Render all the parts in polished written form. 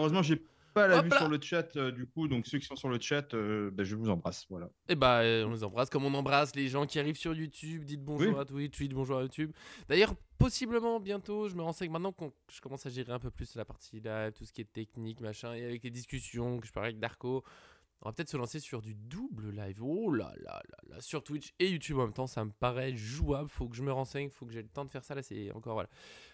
malheureusement, j'ai pas la Hop vue sur là! le chat, du coup, donc ceux qui sont sur le chat, je vous embrasse, voilà. Et bah, on les embrasse comme on embrasse les gens qui arrivent sur YouTube. Dites bonjour Oui. à Twitch, dites bonjour à YouTube. D'ailleurs, possiblement bientôt, je me renseigne maintenant que je commence à gérer un peu plus la partie live, tout ce qui est technique, machin, et avec les discussions que je parle avec Darko. On va peut-être se lancer sur du double live. Oh là là là là, sur Twitch et YouTube en même temps, ça me paraît jouable. Faut que je me renseigne, faut que j'ai le temps de faire ça. Là, c'est encore voilà.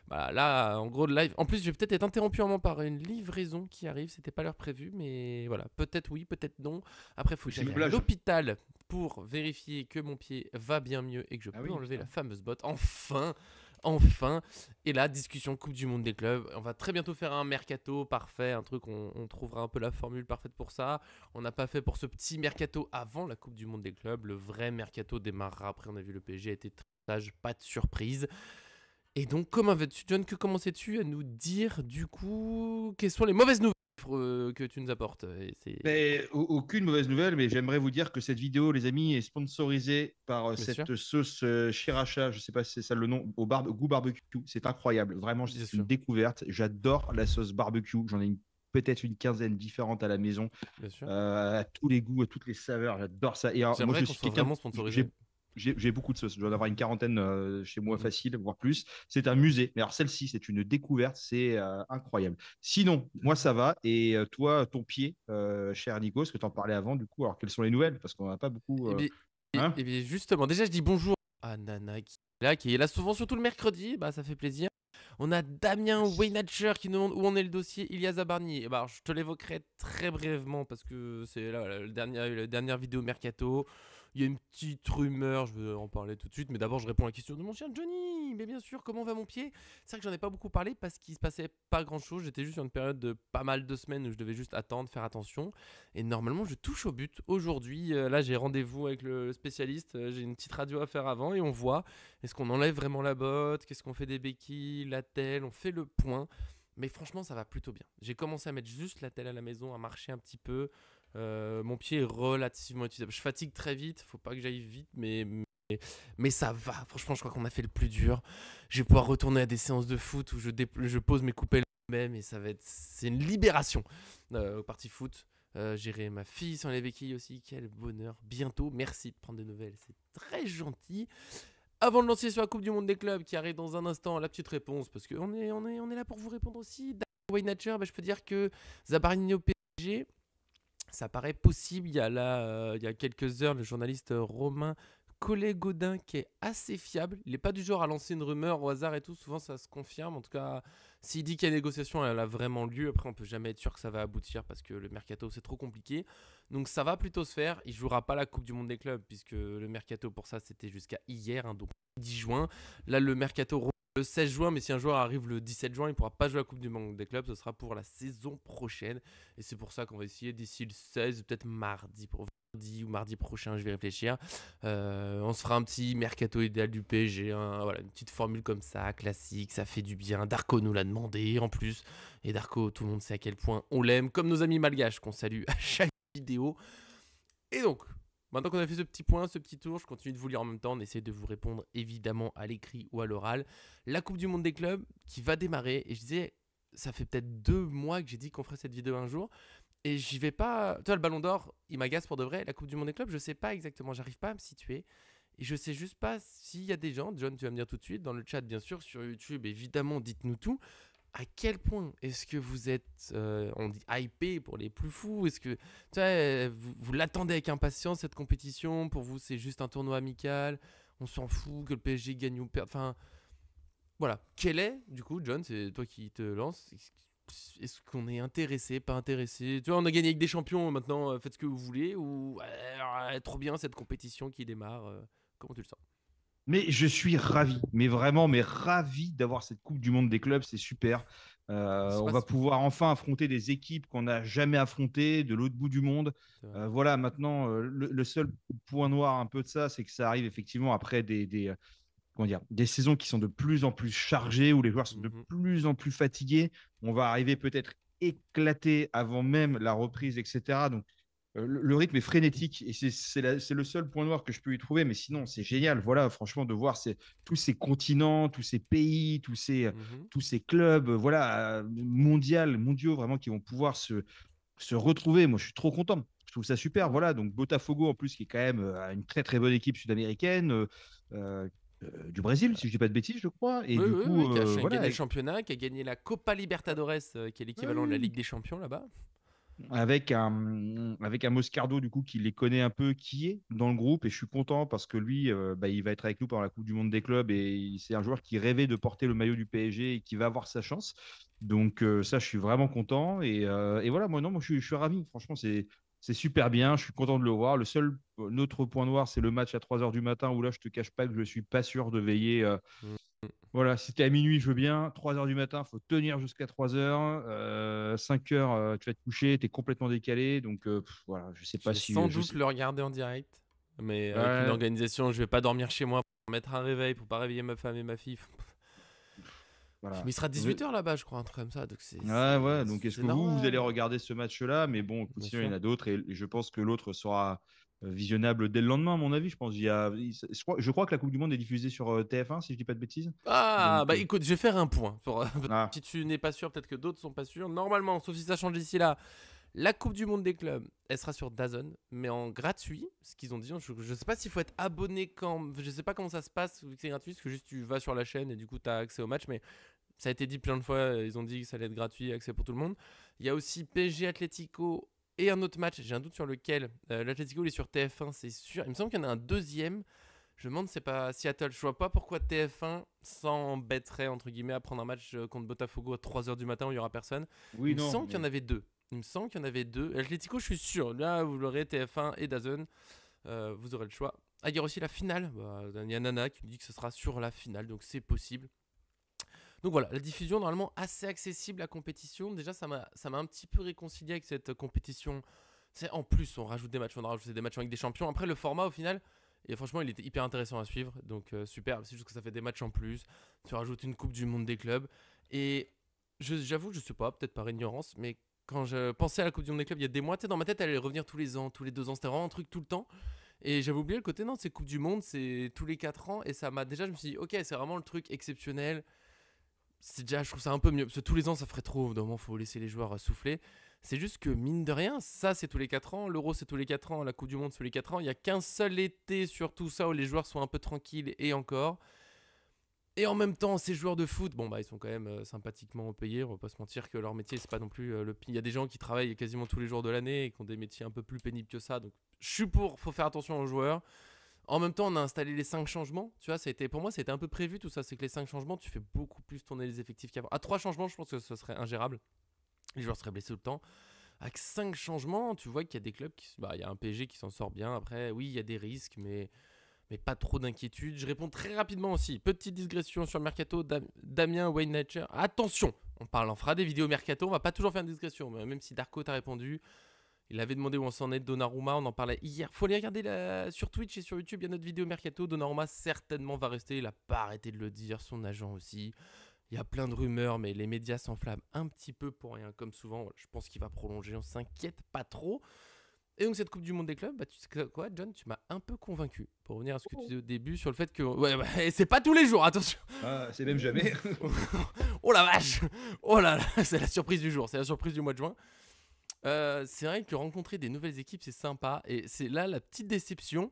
Bah, là, en gros, le live. En plus, je vais peut-être être interrompu un moment par une livraison qui arrive. C'était pas l'heure prévue, mais voilà. Peut-être oui, peut-être non. Après, il faut que C'est une j'aille à blague. l'hôpital pour vérifier que mon pied va bien mieux et que je Ah peux oui, enlever la putain. fameuse botte. Enfin! Enfin! Et là, discussion Coupe du Monde des clubs. On va très bientôt faire un mercato parfait, un truc, on trouvera un peu la formule parfaite pour ça. On n'a pas fait pour ce petit mercato avant la Coupe du Monde des clubs. Le vrai mercato démarrera après. On a vu le PSG a été très sage, pas de surprise. Et donc, comment vas-tu, John? Que commençais-tu à nous dire du coup? Quelles sont les mauvaises nouvelles que tu nous apportes? Mais, aucune mauvaise nouvelle, mais j'aimerais vous dire que cette vidéo, les amis, est sponsorisée par Bien sûr, cette sauce Sriracha, je sais pas si c'est ça le nom, goût barbecue. C'est incroyable, vraiment, bien c'est une sûr, découverte. J'adore la sauce barbecue. J'en ai peut-être une quinzaine différentes à la maison, bien sûr. à tous les goûts, à toutes les saveurs. J'adore ça. Et alors, moi, J'aimerais je qu'on suis soit quelqu'un, vraiment sponsorisé. j'ai beaucoup de sauces. Je dois en avoir une quarantaine chez moi Mhm. facile, voire plus. C'est un musée. Mais alors, celle-ci, c'est une découverte. C'est incroyable. Sinon, moi, ça va. Et toi, ton pied, cher Nico, parce que tu en parlais avant, du coup, alors quelles sont les nouvelles? Parce qu'on n'en a pas beaucoup. Et bien, Hein. et bien, justement, déjà, je dis bonjour à Nana qui est là souvent, surtout le mercredi. Bah, ça fait plaisir. On a Damien Merci. Waynacher qui nous demande où en est le dossier Ilia Zabarni. Et bah, alors, je te l'évoquerai très brièvement parce que c'est là, la dernière vidéo Mercato. Il y a une petite rumeur, je vais en parler tout de suite, mais d'abord je réponds à la question de mon chien Johnny. Mais bien sûr, comment va mon pied? C'est vrai que j'en ai pas beaucoup parlé parce qu'il se passait pas grand chose. J'étais juste sur une période de pas mal de semaines où je devais juste attendre, faire attention. Et normalement, je touche au but aujourd'hui. Là, j'ai rendez-vous avec le spécialiste. J'ai une petite radio à faire avant et on voit est-ce qu'on enlève vraiment la botte, qu'est-ce qu'on fait des béquilles, la telle, on fait le point. Mais franchement, ça va plutôt bien. J'ai commencé à mettre juste la telle à la maison, à marcher un petit peu. Mon pied est relativement utilisable. Je fatigue très vite, faut pas que j'aille vite, mais ça va. Franchement, je crois qu'on a fait le plus dur. Je vais pouvoir retourner à des séances de foot où je pose mes coupelles même et ça va être. C'est une libération au parti foot. Gérer ma fille sans les béquilles aussi, quel bonheur. Bientôt, merci de prendre des nouvelles, c'est très gentil. Avant de lancer sur la Coupe du Monde des clubs qui arrive dans un instant, la petite réponse, parce qu'on est là pour vous répondre aussi. Wayne Nature, je peux dire que Zabarni au PSG, ça paraît possible. Il y a quelques heures, le journaliste Romain Collet-Gaudin qui est assez fiable. Il n'est pas du genre à lancer une rumeur au hasard et tout. Souvent, ça se confirme. En tout cas, s'il dit qu'il y a négociation, elle a vraiment lieu. Après, on peut jamais être sûr que ça va aboutir parce que le mercato, c'est trop compliqué. Donc, ça va plutôt se faire. Il jouera pas la Coupe du Monde des clubs puisque le mercato pour ça, c'était jusqu'à hier, hein, donc 10 juin. Là, le mercato le 16 juin, mais si un joueur arrive le 17 juin, il ne pourra pas jouer la Coupe du Monde des clubs. Ce sera pour la saison prochaine. Et c'est pour ça qu'on va essayer d'ici le 16, peut-être mardi ou mardi prochain, je vais réfléchir. On se fera un petit mercato idéal du PSG. Voilà, une petite formule comme ça, classique, ça fait du bien. Darko nous l'a demandé en plus. Et Darko, tout le monde sait à quel point on l'aime, comme nos amis malgaches qu'on salue à chaque vidéo. Et donc, maintenant qu'on a fait ce petit point, ce petit tour, je continue de vous lire en même temps. On essaie de vous répondre évidemment à l'écrit ou à l'oral. La Coupe du Monde des clubs qui va démarrer. Et je disais, ça fait peut-être 2 mois que j'ai dit qu'on ferait cette vidéo un jour. Et j'y vais pas. Toi, le Ballon d'Or, il m'agace pour de vrai. La Coupe du Monde des clubs, je sais pas exactement. J'arrive pas à me situer. Et je sais juste pas s'il y a des gens, John, tu vas me dire tout de suite, dans le chat, bien sûr, sur YouTube, évidemment, dites-nous tout. À quel point est-ce que vous êtes, on dit hypé pour les plus fous? Est-ce que tu vois, vous l'attendez avec impatience cette compétition? Pour vous, c'est juste un tournoi amical? On s'en fout que le PSG gagne ou perde? Enfin, voilà. Quel est, du coup, John, c'est toi qui te lances. Est-ce qu'on est intéressé, pas intéressé? Tu vois, on a gagné avec des champions, maintenant faites ce que vous voulez. Ou trop bien cette compétition qui démarre. Comment tu le sens? Mais je suis ravi, mais vraiment, mais ravi d'avoir cette Coupe du Monde des clubs, c'est super. C'est On pas- va pouvoir enfin affronter des équipes qu'on n'a jamais affrontées de l'autre bout du monde. c'est vrai. Voilà, maintenant, le seul point noir un peu de ça, c'est que ça arrive effectivement après comment dire, des saisons qui sont de plus en plus chargées, où les joueurs sont de Mhm. plus en plus fatigués. On va arriver peut-être éclaté avant même la reprise, etc. Donc, Le rythme est frénétique et c'est le seul point noir que je peux y trouver. Mais sinon, c'est génial. Voilà, franchement, de voir tous ces continents, tous ces pays, Mhm. tous ces clubs, voilà, mondiaux, vraiment, qui vont pouvoir se retrouver. Moi, je suis trop content. Je trouve ça super. Ouais. Voilà, donc Botafogo, en plus, qui est quand même une très, très bonne équipe sud-américaine. Du Brésil, si je dis pas de bêtises, je crois. Et Oui, du oui, coup, oui, qui a voilà, gagné le championnat, qui a gagné la Copa Libertadores, qui est l'équivalent de la ouais, Ligue des Champions là-bas. avec un Moscardo du coup qui les connaît un peu qui est dans le groupe et je suis content parce que lui bah, il va être avec nous pendant la Coupe du Monde des clubs et c'est un joueur qui rêvait de porter le maillot du PSG et qui va avoir sa chance donc ça je suis vraiment content et voilà moi je suis ravi franchement c'est super bien je suis content de le voir le seul autre point noir c'est le match à 3 heures du matin où là je te cache pas que je suis pas sûr de veiller Mm. voilà, si t'es à minuit, je veux bien. 3 heures du matin, faut tenir jusqu'à 3 heures. 5 heures, tu vas te coucher, t'es complètement décalé. Donc, voilà, je sais Je pas vais si. sans Je doute sais. le regarder en direct, mais avec une Ouais, organisation, je vais pas dormir chez moi pour mettre un réveil, pour pas réveiller ma femme et ma fille. voilà. Mais il sera 18 h là-bas, je crois, un truc comme ça, donc Ouais, ouais. Donc, est-ce c'est que vous allez normal. regarder ce match-là? Mais bon, écoute, Bien sinon, il y en sûr. a d'autres. Et je pense que l'autre sera visionnable dès le lendemain, à mon avis. Je pense. Je crois que la Coupe du Monde est diffusée sur TF1, si je dis pas de bêtises. Ah, Donc, bah écoute, je vais faire un point. ah, Si tu n'es pas sûr, peut-être que d'autres sont pas sûrs. Normalement, sauf si ça change d'ici là, la Coupe du Monde des clubs, elle sera sur DAZN, mais en gratuit. Ce qu'ils ont dit, je sais pas s'il faut être abonné quand. Je sais pas comment ça se passe vu que c'est gratuit, parce que juste tu vas sur la chaîne et du coup tu as accès au match, mais ça a été dit plein de fois, ils ont dit que ça allait être gratuit, accès pour tout le monde. Il y a aussi PSG Atlético et un autre match, j'ai un doute sur lequel. L'Atlético il est sur TF1, c'est sûr. Il me semble qu'il y en a un deuxième. Je me demande si c'est pas Seattle. Je vois pas pourquoi TF1 s'embêterait entre guillemets à prendre un match contre Botafogo à 3 h du matin où il y aura personne. Il oui, me non, semble qu'il y en mais. avait deux. Il me semble qu'il y en avait deux. Atlético, je suis sûr. Là, vous l'aurez TF1 et DAZN. Vous aurez le choix. Ah, il y aura aussi la finale. Bah, il y a Nana qui me dit que ce sera sur la finale, donc c'est possible. Donc voilà, la diffusion normalement assez accessible, la compétition. Déjà, ça m'a un petit peu réconcilié avec cette compétition. C'est en plus, on rajoute des matchs, on a rajouté des matchs avec des champions. Après, le format au final, et franchement, il était hyper intéressant à suivre. Donc super, c'est juste que ça fait des matchs en plus. Tu rajoutes une Coupe du Monde des clubs. Et j'avoue, je sais pas, peut-être par ignorance, mais quand je pensais à la Coupe du Monde des clubs il y a des mois, dans ma tête, elle allait revenir tous les ans, tous les 2 ans. C'était vraiment un truc tout le temps. Et j'avais oublié le côté, non, c'est Coupe du Monde, c'est tous les 4 ans. Et ça m'a déjà, je me suis dit, ok, c'est vraiment le truc exceptionnel. C'est déjà, je trouve ça un peu mieux. Parce que tous les ans, ça ferait trop. Au bout d'un moment, il faut laisser les joueurs souffler. C'est juste que, mine de rien, ça, c'est tous les 4 ans. L'Euro, c'est tous les 4 ans. La Coupe du Monde, c'est tous les 4 ans. Il n'y a qu'un seul été sur tout ça où les joueurs sont un peu tranquilles et encore. Et en même temps, ces joueurs de foot, bon, bah, ils sont quand même sympathiquement payés. On va pas se mentir que leur métier, c'est pas non plus le pire. Il y a des gens qui travaillent quasiment tous les jours de l'année et qui ont des métiers un peu plus pénibles que ça. Donc, je suis pour, faut faire attention aux joueurs. En même temps, on a installé les 5 changements. Tu vois, pour moi, c'était un peu prévu tout ça. C'est que les 5 changements, tu fais beaucoup plus tourner les effectifs qu'avant. À 3 changements, je pense que ce serait ingérable. Les joueurs seraient blessés tout le temps. Avec 5 changements, tu vois qu'il y a des clubs il y a un PSG qui s'en sort bien. Après, oui, il y a des risques, mais pas trop d'inquiétude. Je réponds très rapidement aussi. Petite digression sur le mercato. Damien Wayne Nature. Attention, on fera des vidéos mercato. On va pas toujours faire une digression. Même si Darko t'a répondu. Il avait demandé où on s'en est de Donnarumma, on en parlait hier. Faut aller regarder sur Twitch et sur YouTube, il y a notre vidéo mercato. Donnarumma certainement va rester, il a pas arrêté de le dire, son agent aussi. Il y a plein de rumeurs, mais les médias s'enflamment un petit peu pour rien, comme souvent. Je pense qu'il va prolonger, on s'inquiète pas trop. Et donc cette Coupe du Monde des clubs, bah, tu sais quoi, John, tu m'as un peu convaincu. Pour revenir à ce que tu disais au début sur le fait que... Ouais, bah, c'est pas tous les jours, attention. Ah, c'est même jamais. Oh la vache. Oh là là, c'est la surprise du jour, c'est la surprise du mois de juin. C'est vrai que rencontrer des nouvelles équipes, c'est sympa. Et c'est là la petite déception,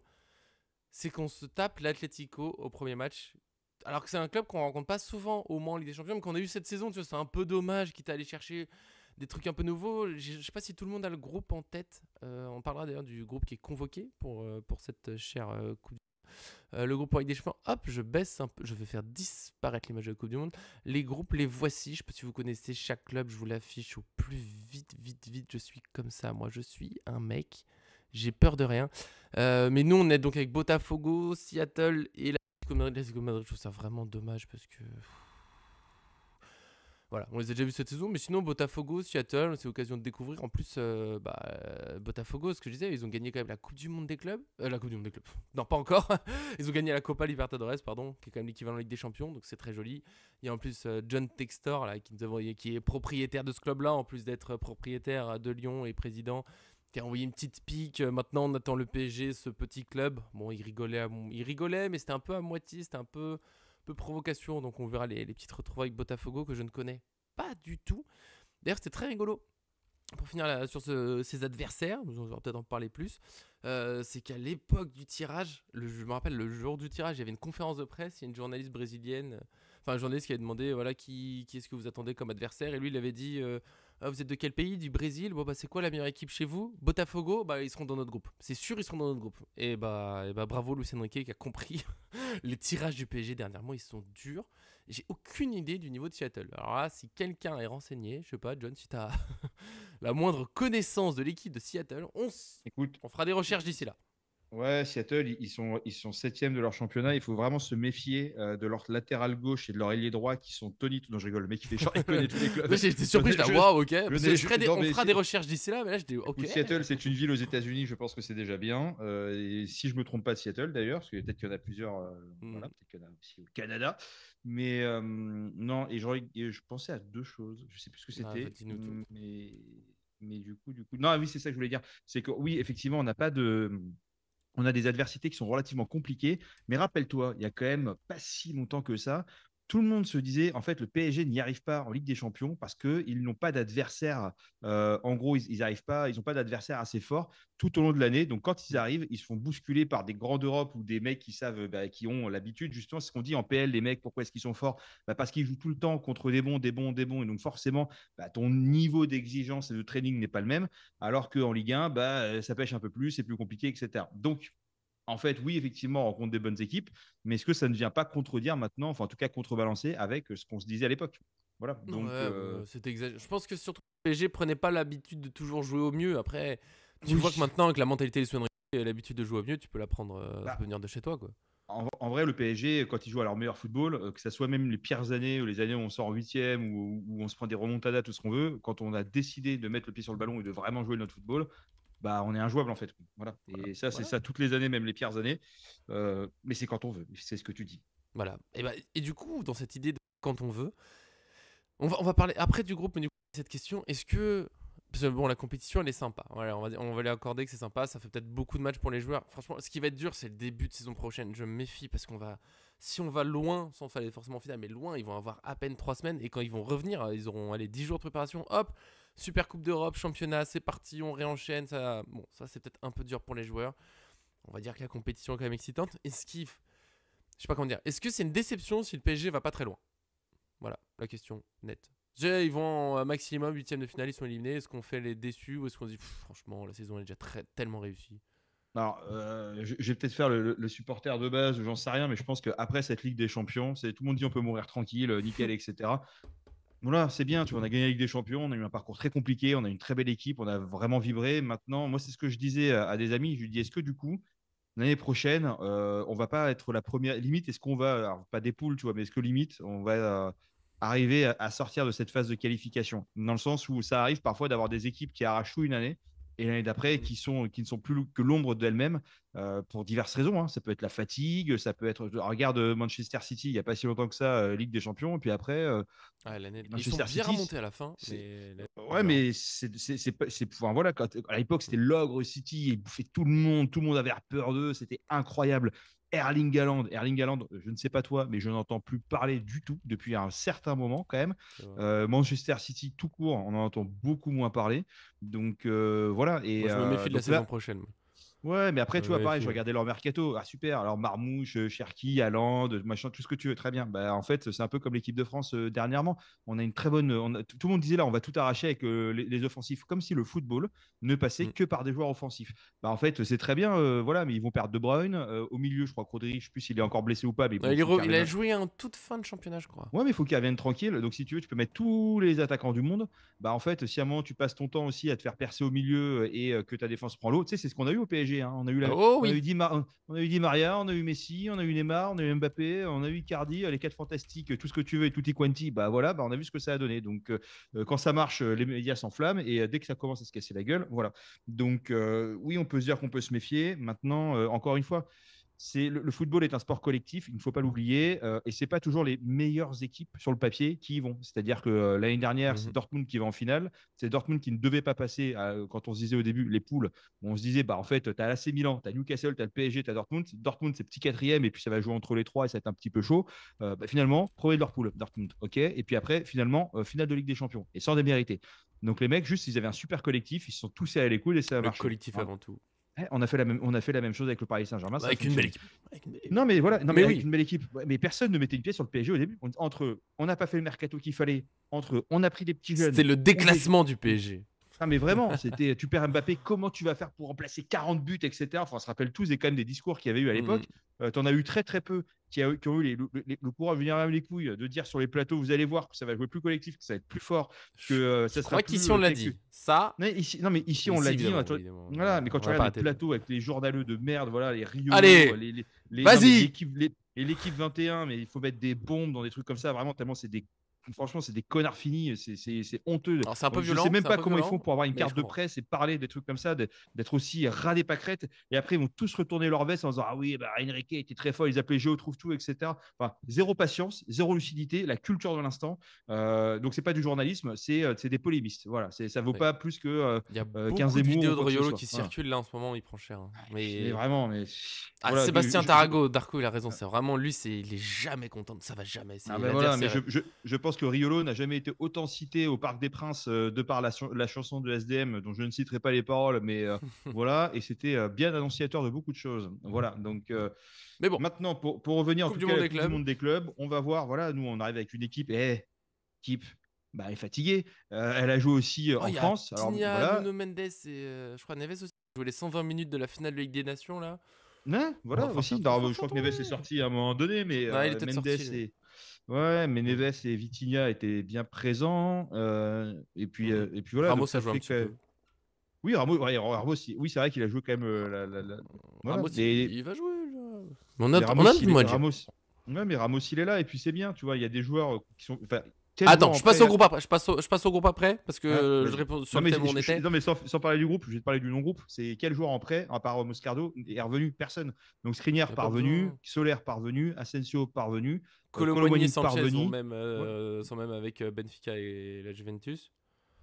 c'est qu'on se tape l'Atlético au premier match. Alors que c'est un club qu'on rencontre pas souvent au Mans en Ligue des Champions, mais qu'on a eu cette saison, tu vois, c'est un peu dommage qu'il allé chercher des trucs un peu nouveaux. Je sais pas si tout le monde a le groupe en tête. On parlera d'ailleurs du groupe qui est convoqué pour cette chère Coupe du Monde. Le groupe pour Ligue des Champions, hop, je baisse un peu, je vais faire disparaître l'image de la Coupe du Monde. Les groupes, les voici. Je sais pas si vous connaissez chaque club, je vous l'affiche au plus vite, vite, vite. Je suis comme ça, moi, je suis un mec. J'ai peur de rien. Mais nous, on est donc avec Botafogo, Seattle et l'Atlético Madrid. Je trouve ça vraiment dommage parce que voilà, on les a déjà vus cette saison, mais sinon Botafogo, Seattle, c'est l'occasion de découvrir. En plus, Botafogo, ce que je disais, ils ont gagné quand même la Coupe du Monde des clubs. La Coupe du Monde des clubs, non pas encore. Ils ont gagné la Copa Libertadores, pardon, qui est quand même l'équivalent de Ligue des Champions, donc c'est très joli. Il y a en plus John Textor, là, qui est propriétaire de ce club-là, en plus d'être propriétaire de Lyon et président, qui a envoyé une petite pique. Maintenant, on attend le PSG, ce petit club. Bon, il rigolait, mais c'était un peu à moitié, c'était un peu provocation. Donc, on verra les petites retrouvailles avec Botafogo que je ne connais pas du tout. D'ailleurs, c'était très rigolo. Pour finir sur ses adversaires, on va peut-être en parler plus. C'est qu'à l'époque du tirage, je me rappelle le jour du tirage, il y avait une conférence de presse. Il y a une journaliste brésilienne, enfin un journaliste qui avait demandé voilà, qui est-ce que vous attendez comme adversaire. Et lui, il avait dit ah, vous êtes de quel pays? Du Brésil. Bon, bah, c'est quoi la meilleure équipe chez vous? Botafogo, bah, ils seront dans notre groupe. C'est sûr, ils seront dans notre groupe. Et bah bravo Luis Enrique qui a compris les tirages du PSG dernièrement, ils sont durs. J'ai aucune idée du niveau de Seattle. Alors là, si quelqu'un est renseigné, je sais pas, John, si tu as la moindre connaissance de l'équipe de Seattle, Écoute, on fera des recherches d'ici là. ouais, Seattle, ils sont septièmes de leur championnat. Il faut vraiment se méfier de leur latéral gauche et de leur ailier droit qui sont tonitruants. Non, je rigole. Le mec, il fait genre, il connaît tous les clubs. J'étais surpris, je dis waouh, ok. On mais fera des recherches d'ici là, mais là, je dis ok. écoute, Seattle, c'est une ville aux États-Unis. Je pense que c'est déjà bien. Et si je me trompe pas de Seattle, d'ailleurs, parce que peut-être qu'il y en a plusieurs. Voilà, peut-être qu'il y en a aussi au Canada. Mais non, et je pensais à deux choses. Je sais plus ce que Ah, c'était. dis-nous tout. Mais du coup. Non, oui, c'est ça que je voulais dire. C'est que oui, effectivement, on n'a pas de. On a des adversités qui sont relativement compliquées, mais rappelle-toi, il y a quand même pas si longtemps que ça, tout le monde se disait, en fait, le PSG n'y arrive pas en Ligue des Champions parce qu'ils n'ont pas d'adversaire. En gros, ils n'arrivent pas, ils n'ont pas d'adversaire assez fort tout au long de l'année. Donc, quand ils arrivent, ils se font bousculer par des grands d'Europe ou des mecs qui savent, qui ont l'habitude. Justement, c'est ce qu'on dit en PL, les mecs, pourquoi est-ce qu'ils sont forts? Parce qu'ils jouent tout le temps contre des bons, des bons, des bons. Et donc, forcément, ton niveau d'exigence et de training n'est pas le même. Alors qu'en Ligue 1, ça pêche un peu plus, c'est plus compliqué, etc. Donc, en fait, oui, effectivement, on rencontre des bonnes équipes, mais est-ce que ça ne vient pas contredire maintenant, enfin en tout cas contrebalancer avec ce qu'on se disait à l'époque? Voilà, Non, donc ouais, c'était exagéré. Je pense que surtout le PSG prenait pas l'habitude de toujours jouer au mieux. Après, tu oui. vois que maintenant, avec la mentalité de Enrique et l'habitude de jouer au mieux, tu peux la prendre, ça Bah, peut venir de chez toi, quoi. en vrai, le PSG, quand ils jouent à leur meilleur football, que ce soit même les pires années ou les années où on sort en huitième ou où on se prend des remontadas, tout ce qu'on veut, quand on a décidé de mettre le pied sur le ballon et de vraiment jouer notre football, on est injouable en fait. Voilà. Et ça, c'est Voilà. ça toutes les années, même les pires années. Mais c'est quand on veut, c'est ce que tu dis. Voilà. Et du coup, dans cette idée de quand on veut, on va parler après du groupe, mais du coup, cette question, est-ce que. Parce que bon, la compétition, elle est sympa. Voilà, on va lui accorder que c'est sympa. Ça fait peut-être beaucoup de matchs pour les joueurs. Franchement, ce qui va être dur, c'est le début de saison prochaine. Je me méfie parce si on va loin, sans aller forcément en finale, mais loin, ils vont avoir à peine 3 semaines. Et quand ils vont revenir, ils auront 10 jours de préparation. Hop, Super Coupe d'Europe, championnat, c'est parti, on réenchaîne. Bon, ça, c'est peut-être un peu dur pour les joueurs. On va dire que la compétition est quand même excitante. Je sais pas comment dire. Est-ce que c'est une déception si le PSG va pas très loin? Voilà, la question nette. Ils vont en maximum 8ème de finale, ils sont éliminés. Est-ce qu'on fait les déçus ou est-ce qu'on dit franchement la saison est déjà tellement réussie? Alors, je vais peut-être faire le supporter de base, j'en sais rien, mais je pense qu'après cette Ligue des Champions, tout le monde dit on peut mourir tranquille, nickel, etc. Voilà, c'est bien, tu vois, on a gagné la Ligue des Champions, on a eu un parcours très compliqué, on a une très belle équipe, on a vraiment vibré. Maintenant, moi, c'est ce que je disais à des amis, je lui dis, est-ce que du coup, l'année prochaine, on va pas être la première, limite, est-ce qu'on va, alors, pas des poules, tu vois, mais est-ce que limite, on va arriver à sortir de cette phase de qualification, dans le sens où ça arrive parfois d'avoir des équipes qui arrachent tout une année et l'année d'après qui ne sont plus que l'ombre d'elles-mêmes pour diverses raisons, hein. Ça peut être la fatigue, ça peut être. Regarde Manchester City, il n'y a pas si longtemps que ça, Ligue des Champions, et puis après, Ils sont Manchester bien City. remontés à la fin, mais Ouais, mais enfin, voilà, à l'époque, c'était l'ogre City, ils bouffaient tout le monde avait peur d'eux, c'était incroyable. Erling Haaland, je ne sais pas toi, mais je n'entends plus parler du tout depuis un certain moment quand même. c'est vrai. Manchester City tout court, on en entend beaucoup moins parler. Donc voilà. Moi Et je me méfie de la donc saison là, prochaine. ouais, mais Je après, tu vois, me pareil, je méfie. regardais leur mercato. Ah, super. Alors, Marmouche, Cherki, Haaland, machin, tout ce que tu veux, très bien. En fait, c'est un peu comme l'équipe de France dernièrement. On a une très bonne. Tout le monde disait là, on va tout arracher avec les offensifs, comme si le football ne passait Mm. que par des joueurs offensifs. En fait, c'est très bien, voilà, mais ils vont perdre De Bruyne. Au milieu, je crois que Rodri, je ne sais plus s'il est encore blessé ou pas, mais bon, il faut qu'il Il a revienne. joué en toute fin de championnat, je crois. Ouais, mais il faut qu'il revienne tranquille. Donc, si tu veux, tu peux mettre tous les attaquants du monde. En fait, si à un moment tu passes ton temps aussi à te faire percer au milieu et que ta défense prend l'eau, tu sais, c'est ce qu'on a eu au PSG, hein. Oh On a eu oui. On a eu Di Maria, on a eu Messi, on a eu Neymar, on a eu Mbappé, on a eu Icardi, les quatre fantastiques, tout ce que tu veux et tutti quanti. Voilà, on a vu ce que ça a donné. Donc, quand ça marche, les médias s'enflamment et dès que ça commence à se casser la gueule, voilà. Donc, oui, on peut se dire qu'on peut se méfier. Maintenant, encore une fois. le football est un sport collectif, il ne faut pas l'oublier, et c'est pas toujours les meilleures équipes sur le papier qui y vont. C'est-à-dire que l'année dernière, c'est Mhm. Dortmund qui va en finale, c'est Dortmund qui ne devait pas passer. Quand on se disait au début les poules, on se disait bah en fait, tu as l'AC Milan, tu as Newcastle, tu as le PSG, tu as Dortmund. Dortmund, c'est petit quatrième, et puis ça va jouer entre les trois et ça va être un petit peu chaud. Finalement, premier de leur poule, Dortmund, ok. Et puis après, finalement, finale de Ligue des Champions, et sans démériter. Donc les mecs, juste, ils avaient un super collectif, ils se sont tous serrés les coudes et ça a Le marché. collectif avant tout. On a fait la même chose avec le Paris Saint-Germain, ça a Avec une belle fonctionné. équipe. Avec une belle équipe. Non, mais voilà, non, mais Mais avec oui, une belle équipe. Ouais, mais personne ne mettait une pièce sur le PSG au début. On n'a pas fait le mercato qu'il fallait, on a pris des petits jeunes, c'était le on les. déclassement du PSG. Ah, mais vraiment, c'était tu perds Mbappé, comment tu vas faire pour remplacer 40 buts, etc. Enfin, on se rappelle tous quand même des discours qu'il y avait eu à Mhm. l'époque. Tu en as eu très très peu qui ont eu le courage de venir même les couilles de dire sur les plateaux, vous allez voir que ça va jouer plus collectif, que ça va être plus fort, que Je ça sera crois plus qu'ici on l'a que. dit. Ça, Non, mais ici on ici l'a dit. évidemment, évidemment. Voilà, mais quand On tu va pas regardes les arrêter de. plateaux avec les journaleux de merde, voilà, les Riolo, Allez, non, mais vas-y. l'équipe 21, mais il faut mettre des bombes dans des trucs comme ça, vraiment, tellement franchement, c'est des connards finis, c'est honteux. Alors c'est un peu Je sais violent, même c'est un pas peu comment ils font violent, pour avoir une mais carte je de comprends. presse et parler des trucs comme ça, d'être aussi ras des pâquerettes. Et après, ils vont tous retourner leur veste en disant ah oui, bah, Enrique était très fort, ils appelaient Géo trouve tout, etc. Enfin, zéro patience, zéro lucidité, la culture de l'instant. Donc c'est pas du journalisme, c'est des polémistes. Voilà, ça vaut Oui. pas plus que Il y a 15 beaucoup de Zemmour ou vidéos de quoi que ce Riolo soit. qui Voilà. circulent là en ce moment, il prend cher, hein. Mais Mais vraiment, mais ah, voilà. Sébastien Tarago, Darko, il a raison. C'est vraiment lui, il est jamais content. Ça va jamais. Ah C'est ben voilà, mais l'adversaire. je pense que Riolo n'a jamais été autant cité au Parc des Princes de par la chanson de SDM, dont je ne citerai pas les paroles, mais voilà, et c'était bien annonciateur de beaucoup de choses. Voilà, donc Mais bon, maintenant, pour revenir en Coupe tout du cas à Monde la des Coupe du clubs. Monde des clubs, on va voir, voilà, nous on arrive avec une équipe, équipe, bah, elle est fatiguée. Elle a joué aussi Oh, en il y a France, alors Tigna, voilà. Nuno Mendes et je crois Neves aussi. Joué les 120 minutes de la finale de Ligue des Nations là. Ouais, On va voilà falloir aussi. faire, Je crois que Neves est sorti à un moment donné, mais Ouais, il est peut-être Mendes sorti lui. et ouais, mais Mm. Neves et Vitinha étaient bien présents. Mm. Et puis voilà, donc Ramos a ça joué un fait petit que peu. oui, Ramos, ouais, Ramos, oui, c'est vrai qu'il a joué quand même voilà. Ramos, Mais, il va jouer là. Mais on a, mais on Ramos, a du il est mois à dire. Ramos, ouais, mais Ramos, il est là et puis c'est bien, tu vois. Il y a des joueurs qui sont, enfin, quel Attends, joueur en je passe au prêt. groupe après. Je passe au groupe après parce Hein, que je vas-y. réponds sur Non, le mais, thème où on était. non, mais sans parler du groupe, je vais te parler du non-groupe. C'est quel joueur en prêt, à part Moscardo, est revenu? Personne. Donc Y Skriniar a pas parvenu, besoin. Soler parvenu, Asensio parvenu, Colomboigny et Colomboigny Sanchez parvenu. Ouais. sont même avec Benfica et la Juventus.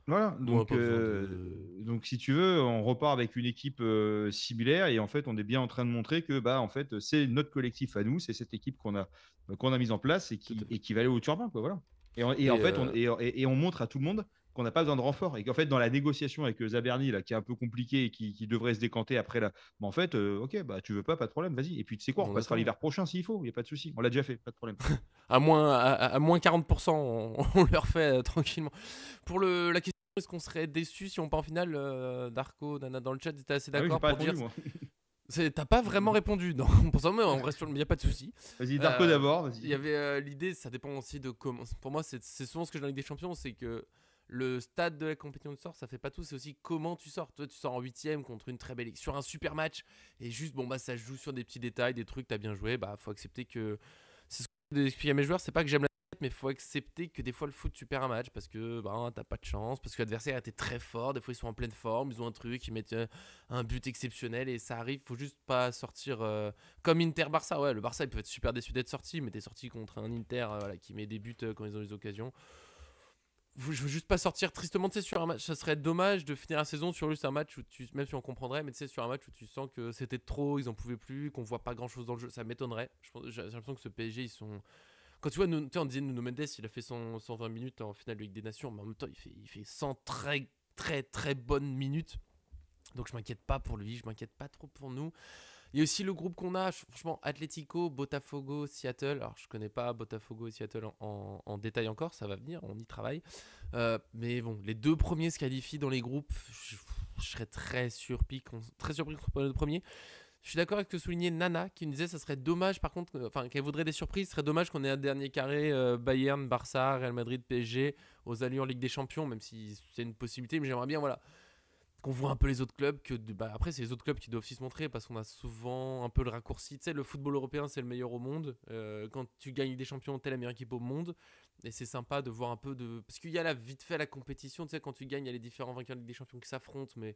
Voilà, On n'a pas besoin de. donc si tu veux, on repart avec une équipe similaire et en fait, on est bien en train de montrer que bah en fait, c'est notre collectif à nous, c'est cette équipe qu'on a mise en place et Tout à fait. qui va aller au turbin quoi, voilà. Et en Et fait, on montre à tout le monde qu'on n'a pas besoin de renfort et qu'en fait, dans la négociation avec Zaberni là, qui est un peu compliqué et qui devrait se décanter après là, bah, en fait, ok, bah tu veux pas, pas de problème, vas-y. Et puis tu sais quoi, on on repassera attend. l'hiver prochain s'il faut, il y a pas de souci, on l'a déjà fait, pas de problème. À moins 40%, on leur fait tranquillement. Pour la question, est-ce qu'on serait déçu si on part en finale Darko, Nana dans le chat, était assez Ah oui, j'ai d'accord pas pour dire. répondu moi. T'as pas vraiment répondu, non. Pour ça, mais on reste sur le. Il n'y a pas de souci. Vas-y, Darko d'abord, Il vas-y. y avait l'idée, ça dépend aussi de comment. Pour moi, c'est souvent ce que je dis dans la Ligue des Champions, c'est que le stade de la compétition de sort, ça fait pas tout, c'est aussi comment tu sors. Toi, tu sors en huitième contre une très belle équipe, sur un super match, et juste, bon, bah, ça se joue sur des petits détails, des trucs, t'as bien joué, bah, faut accepter que. C'est ce que j'explique à mes joueurs, c'est pas que j'aime la tête, mais faut accepter que des fois le foot, tu perds un match parce que bah, t'as pas de chance, parce que l'adversaire était très fort, des fois ils sont en pleine forme, ils ont un truc, ils mettent un but exceptionnel, et ça arrive, faut juste pas sortir comme Inter-Barça. Ouais, le Barça, il peut être super déçu d'être sorti, mais t'es sorti contre un Inter voilà, qui met des buts quand ils ont les occasions. Je veux juste pas sortir tristement, tu sais, sur un match. Ça serait dommage de finir la saison sur juste un match où même si on comprendrait, mais tu sais, sur un match où tu sens que c'était trop, ils en pouvaient plus, qu'on voit pas grand chose dans le jeu, ça m'étonnerait. J'ai l'impression que ce PSG, ils sont. Quand tu vois, on disait Nuno Mendes, il a fait 120 minutes en finale de Ligue des Nations, mais en même temps, il fait 100 très, très, très bonnes minutes. Donc je m'inquiète pas pour lui, je m'inquiète pas trop pour nous. Il y a aussi le groupe qu'on a, franchement, Atlético, Botafogo, Seattle. Alors, je connais pas Botafogo et Seattle en détail encore, ça va venir, on y travaille. Mais bon, les deux premiers se qualifient dans les groupes. Je serais très surpris qu'on soit le premier. Je suis d'accord avec ce que soulignait Nana qui me disait que ça serait dommage, par contre, qu'elle voudrait des surprises. Ce serait dommage qu'on ait un dernier carré Bayern, Barça, Real Madrid, PSG aux allures Ligue des Champions, même si c'est une possibilité. Mais j'aimerais bien, voilà, qu'on voit un peu les autres clubs. Après, c'est les autres clubs qui doivent aussi se montrer parce qu'on a souvent un peu le raccourci. Tu sais, le football européen, c'est le meilleur au monde. Quand tu gagnes des champions, t'es la meilleure équipe au monde. Et c'est sympa de voir un peu de. Parce qu'il y a vite fait la compétition. Tu sais, quand tu gagnes, il y a les différents vainqueurs de Ligue des Champions qui s'affrontent. Mais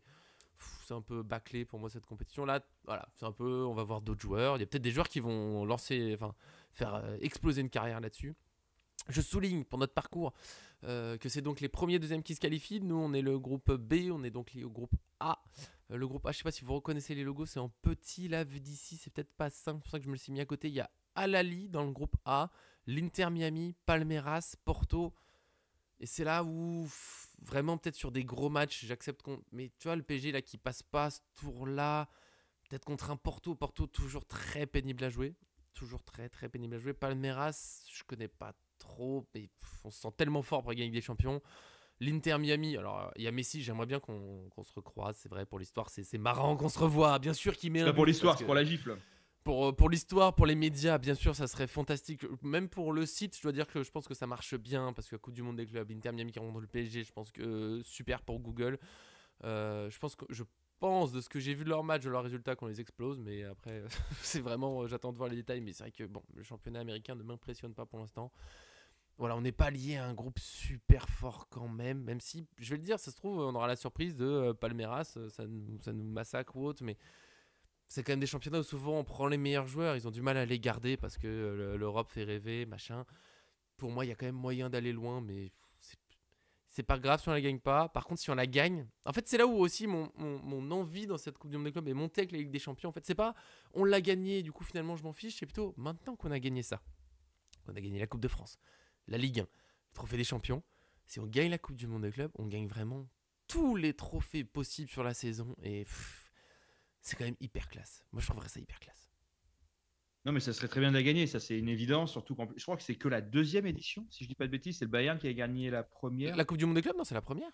c'est un peu bâclé pour moi cette compétition là. Voilà, c'est un peu, on va voir d'autres joueurs. Il y a peut-être des joueurs qui vont faire exploser une carrière là-dessus. Je souligne pour notre parcours que c'est donc les premiers et deuxièmes qui se qualifient. Nous, on est le groupe B, on est donc lié au groupe A. Le groupe A, je sais pas si vous reconnaissez les logos, c'est en petit là, vu d'ici, c'est peut-être pas simple, c'est pour ça que je me le suis mis à côté. Il y a Al Ahly dans le groupe A, l'Inter Miami, Palmeiras, Porto. Et c'est là où, vraiment, peut-être sur des gros matchs, j'accepte qu'on. Mais tu vois, le PSG là qui passe pas ce tour-là, peut-être contre un Porto. Porto, toujours très pénible à jouer. Toujours très très pénible à jouer. Palmeiras, je connais pas trop, mais on se sent tellement fort pour gagner des champions. L'Inter Miami, alors il y a Messi, j'aimerais bien qu'on se recroise, c'est vrai, pour l'histoire, c'est marrant qu'on se revoie. Bien sûr qu'il met C'est un pas pour but, l'histoire, parce c'est que pour la gifle. pour l'histoire, pour les médias, bien sûr, ça serait fantastique. Même pour le site, je dois dire que je pense que ça marche bien, parce que la Coupe du Monde des clubs, l'Inter Miami qui rencontre le PSG, je pense que super pour Google. Je pense de ce que j'ai vu de leur match, de leurs résultats, qu'on les explose, mais après, c'est vraiment, j'attends de voir les détails, mais c'est vrai que bon, le championnat américain ne m'impressionne pas pour l'instant. Voilà, on n'est pas lié à un groupe super fort quand même, même si, je vais le dire, ça se trouve, on aura la surprise de Palmeiras, ça nous massacre ou autre, mais c'est quand même des championnats où souvent on prend les meilleurs joueurs, ils ont du mal à les garder parce que l'Europe fait rêver, machin. Pour moi, il y a quand même moyen d'aller loin, mais c'est pas grave si on la gagne pas. Par contre, si on la gagne, en fait, c'est là où aussi mon envie dans cette Coupe du Monde des clubs est montée avec la Ligue des Champions. En fait, c'est pas on l'a gagné, du coup, finalement, je m'en fiche, c'est plutôt maintenant qu'on a gagné ça, qu'on a gagné la Coupe de France, la Ligue 1, le Trophée des Champions. Si on gagne la Coupe du Monde des clubs, on gagne vraiment tous les trophées possibles sur la saison et c'est quand même hyper classe. Moi, je trouverais ça hyper classe. Non, mais ça serait très bien de la gagner, ça c'est une évidence, surtout qu'en plus, je crois que c'est que la deuxième édition, si je dis pas de bêtises, c'est le Bayern qui a gagné la première. La Coupe du Monde des clubs, non, c'est la première.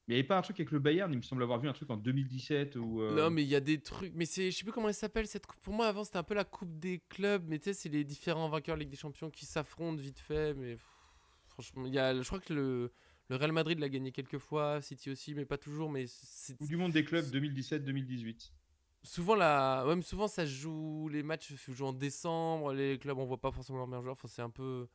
Il n'y avait pas un truc avec le Bayern, il me semble avoir vu un truc en 2017 ou. Non, mais il y a des trucs. Mais je sais plus comment elle s'appelle cette coupe. Pour moi, avant, c'était un peu la Coupe des clubs. Mais tu sais, c'est les différents vainqueurs Ligue des Champions qui s'affrontent vite fait. Mais franchement, je crois que le Real Madrid l'a gagné quelques fois, City aussi, mais pas toujours. Mais Coupe du Monde des clubs 2017-2018. souvent, souvent, ça se joue. Les matchs se jouent en décembre. Les clubs, on voit pas forcément leurs meilleurs joueurs. Enfin, c'est un peu.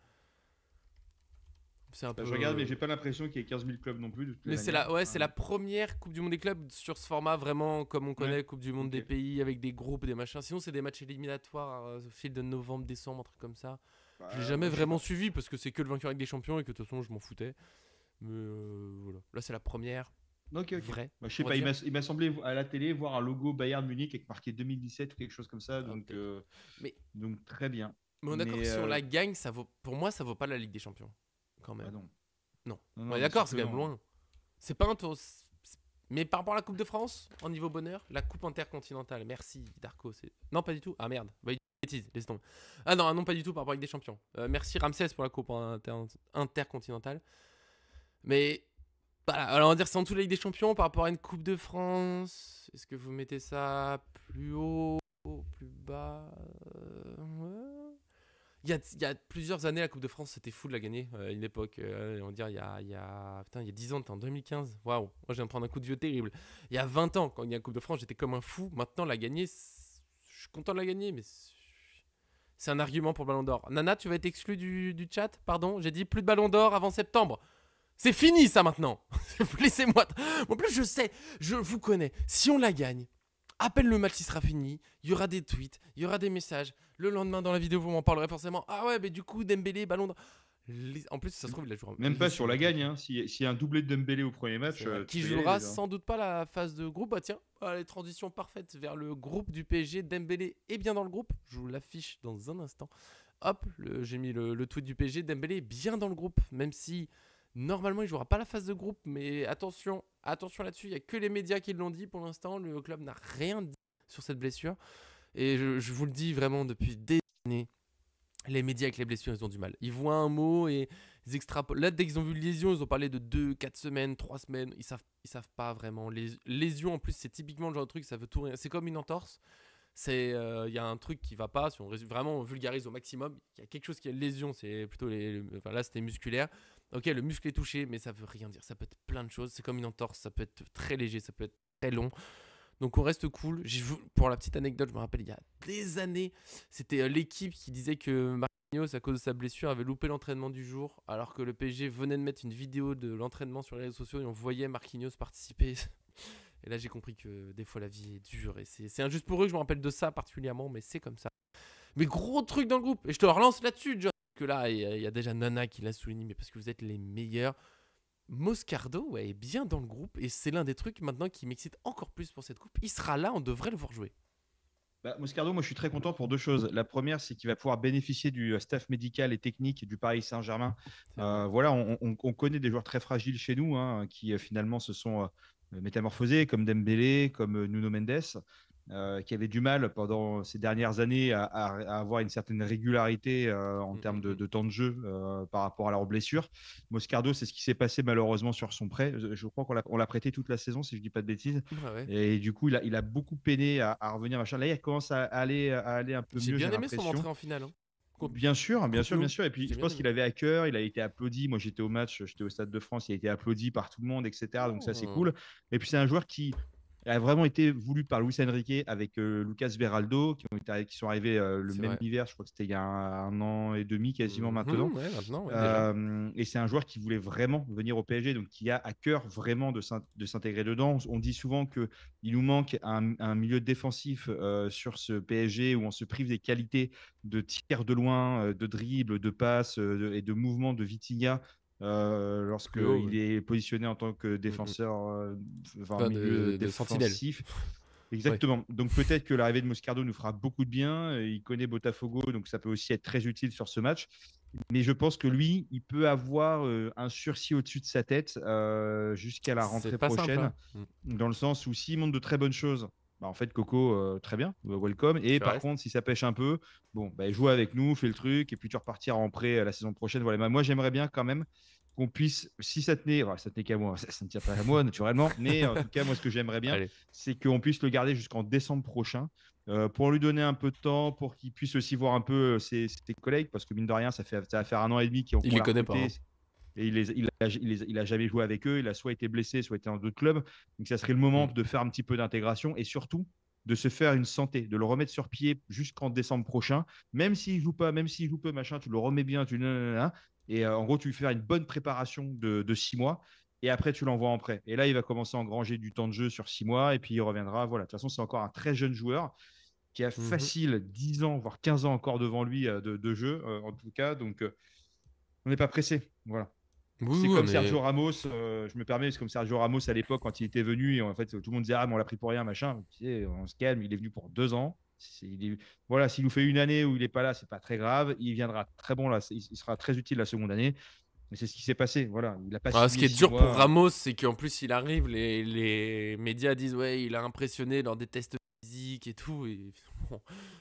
C'est un Bah, peu. je regarde, mais j'ai pas l'impression qu'il y ait 15 000 clubs non plus. De toute Mais c'est manière. c'est la première Coupe du Monde des clubs sur ce format vraiment comme on connaît, Ouais. Coupe du Monde des Ok. pays avec des groupes, des machins. Sinon, c'est des matchs éliminatoires au fil de novembre, décembre, un truc comme ça. Bah, Je l'ai jamais moi, je sais vraiment pas. suivi parce que c'est que le vainqueur avec des champions et que de toute façon, je m'en foutais. Mais voilà. Là, c'est la première Ok, ok. vraie. Bah, je sais On va pas, dire. il m'a semblé à la télé voir un logo Bayern Munich avec marqué 2017 ou quelque chose comme ça, Ah, peut-être. Mais, donc très bien. mais on est d'accord que Mais si on la gagne, ça vaut, pour moi, ça vaut pas la Ligue des Champions. Quand bah même. non. Non. Non, On non, est mais d'accord, sûr c'est que quand même non. loin. C'est pas un tour. Mais par rapport à la Coupe de France, en niveau bonheur, la Coupe intercontinentale, merci Darko. Non, pas du tout. Ah merde, bah, bêtise, laisse tomber. Ah non, non, pas du tout par rapport avec des champions. Merci Ramsès pour la Coupe intercontinentale. Mais voilà, alors on va dire que c'est en dessous de la Ligue des Champions par rapport à une Coupe de France. Est-ce que vous mettez ça plus haut, plus bas ouais. Il y a plusieurs années, la Coupe de France, c'était fou de la gagner. À une époque, on va dire, putain, il y a 10 ans, t'es en 2015. Waouh, moi je viens de prendre un coup de vieux terrible. Il y a 20 ans, quand il y a la Coupe de France, j'étais comme un fou. Maintenant, la gagner, je suis content de la gagner, mais c'est un argument pour le Ballon d'Or. Nana, tu vas être exclu du chat. Pardon, j'ai dit plus de Ballon d'Or avant septembre. C'est fini ça maintenant. Laissez-moi. En plus, je sais, je vous connais. Si on la gagne, à peine le match il sera fini, il y aura des tweets, il y aura des messages. Le lendemain dans la vidéo, vous m'en parlerez forcément. Ah ouais, mais du coup, Dembélé, Ballon d'Or. En plus, ça se trouve, il a joué. Même pas sur la gagne, hein. S'il y a un doublé de Dembélé au premier match, Qui tu peux y aller, jouera déjà. sans doute pas la phase de groupe. Bah tiens, les transitions parfaites vers le groupe du PSG. Dembélé est bien dans le groupe. Je vous l'affiche dans un instant. Hop, j'ai mis le tweet du PSG. Dembélé est bien dans le groupe, même si normalement il jouera pas la phase de groupe. Mais attention là-dessus, il y a que les médias qui l'ont dit pour l'instant. Le club n'a rien dit sur cette blessure. Et je vous le dis vraiment depuis des années, les médias avec les blessures, ils ont du mal. Ils voient un mot et ils extrapolent. Là, dès qu'ils ont vu lésion, ils ont parlé de 2, 4 semaines, 3 semaines. Ils savent pas vraiment. Les lésions, en plus, c'est typiquement le genre de truc, ça veut tout rien. C'est comme une entorse. Il y a un truc qui va pas. Si on vraiment on vulgarise au maximum, il y a quelque chose qui est lésion. C'est plutôt enfin, là, c'était musculaire. Ok, le muscle est touché, mais ça veut rien dire. Ça peut être plein de choses. C'est comme une entorse. Ça peut être très léger, ça peut être très long. Donc on reste cool. Pour la petite anecdote, je me rappelle il y a des années, c'était l'équipe qui disait que Marquinhos, à cause de sa blessure, avait loupé l'entraînement du jour, alors que le PSG venait de mettre une vidéo de l'entraînement sur les réseaux sociaux et on voyait Marquinhos participer. Et là, j'ai compris que des fois, la vie est dure. Et c'est injuste pour eux que je me rappelle de ça particulièrement, mais c'est comme ça. Mais gros truc dans le groupe. Et je te relance là-dessus, John. Que là, il y a déjà Nana qui l'a souligné, mais parce que vous êtes les meilleurs. Moscardo ouais, est bien dans le groupe. Et c'est l'un des trucs maintenant qui m'excite encore plus pour cette coupe. Il sera là, on devrait le voir jouer. Bah, Moscardo, moi je suis très content pour deux choses. La première, c'est qu'il va pouvoir bénéficier du staff médical et technique du Paris Saint-Germain. Voilà, on connaît des joueurs très fragiles chez nous hein, qui finalement se sont métamorphosés, comme Dembélé, comme Nuno Mendes, qui avaient du mal pendant ces dernières années à avoir une certaine régularité en termes de temps de jeu par rapport à leurs blessures. Moscardo, c'est ce qui s'est passé malheureusement sur son prêt. Je crois qu'on l'a prêté toute la saison, si je ne dis pas de bêtises. Ouais. Et du coup, il a beaucoup peiné à revenir. Machin. Là, il commence à aller un peu J'ai mieux, bien j'ai aimé son l'impression. entrée en finale. Hein. Bien sûr, bien sûr, nous. bien sûr. Et puis, J'ai je bien pense aimé. qu'il avait à cœur. Il a été applaudi. Moi, j'étais au match, j'étais au Stade de France. Il a été applaudi par tout le monde, etc. Donc, ça, c'est Oh. cool. Et puis, c'est un joueur qui a vraiment été voulu par Luis Enrique avec Lucas Beraldo, qui sont arrivés le C'est même vrai. hiver. Je crois que c'était il y a un an et demi quasiment maintenant. Ouais, maintenant, ouais, déjà. Et c'est un joueur qui voulait vraiment venir au PSG, donc qui a à cœur vraiment de s'intégrer dedans. On dit souvent qu'il nous manque un milieu défensif sur ce PSG où on se prive des qualités de tir de loin, de dribble, de passe et de mouvement de Vitinha Plus haut, lorsqu'il ouais. est positionné en tant que défenseur, enfin Enfin, milieu de sentinelle. défensif. Ouais. Exactement. Donc peut-être que l'arrivée de Moscardo nous fera beaucoup de bien. Il connaît Botafogo, donc ça peut aussi être très utile sur ce match. Mais je pense que lui, il peut avoir un sursis au-dessus de sa tête jusqu'à la C'est rentrée pas simple, prochaine, hein. dans le sens où s'il montre de très bonnes choses, bah, en fait, Coco, très bien, welcome. Et Tu par restes. contre, si ça pêche un peu, bon, bah, joue avec nous, fais le truc, et puis tu repartiras en prêt la saison prochaine. Voilà. Bah, moi, j'aimerais bien quand même qu'on puisse, si ça tenait, voilà, ça tenait qu'à moi, ça ne tient pas à moi naturellement, mais en tout cas, moi, ce que j'aimerais bien, Allez. c'est qu'on puisse le garder jusqu'en décembre prochain pour lui donner un peu de temps, pour qu'il puisse aussi voir un peu ses collègues, parce que mine de rien, ça va faire un an et demi Il qu'on les l'a connaît pas. recruté. Hein. Et il a jamais joué avec eux. Il a soit été blessé, soit été dans d'autres clubs. Donc, ça serait le moment Mm. de faire un petit peu d'intégration et surtout de se faire une santé, de le remettre sur pied jusqu'en décembre prochain. Même s'il joue pas, même s'il joue peu, machin, tu le remets bien. Et en gros, tu lui fais une bonne préparation de 6 mois. Et après, tu l'envoies en prêt. Et là, il va commencer à engranger du temps de jeu sur 6 mois. Et puis, il reviendra. Voilà. De toute façon, c'est encore un très jeune joueur qui a Mhm. facile 10 ans, voire 15 ans encore devant lui de jeu, en tout cas. Donc, on n'est pas pressé. Voilà. Oui, C'est oui, comme on est. Sergio Ramos, je me permets, c'est comme Sergio Ramos à l'époque quand il était venu, et en fait tout le monde disait ah mais on l'a pris pour rien, machin. Tu sais, on se calme, il est venu pour 2 ans. Voilà, s'il nous fait une année où il n'est pas là, c'est pas très grave. Il viendra très bon là, il sera très utile la seconde année. Mais c'est ce qui s'est passé. Voilà, il n'a pas Ah, ce qui signé est six dur pour mois. Ramos, c'est qu'en plus il arrive, les médias disent ouais, il a impressionné lors des tests physiques et tout, et bon,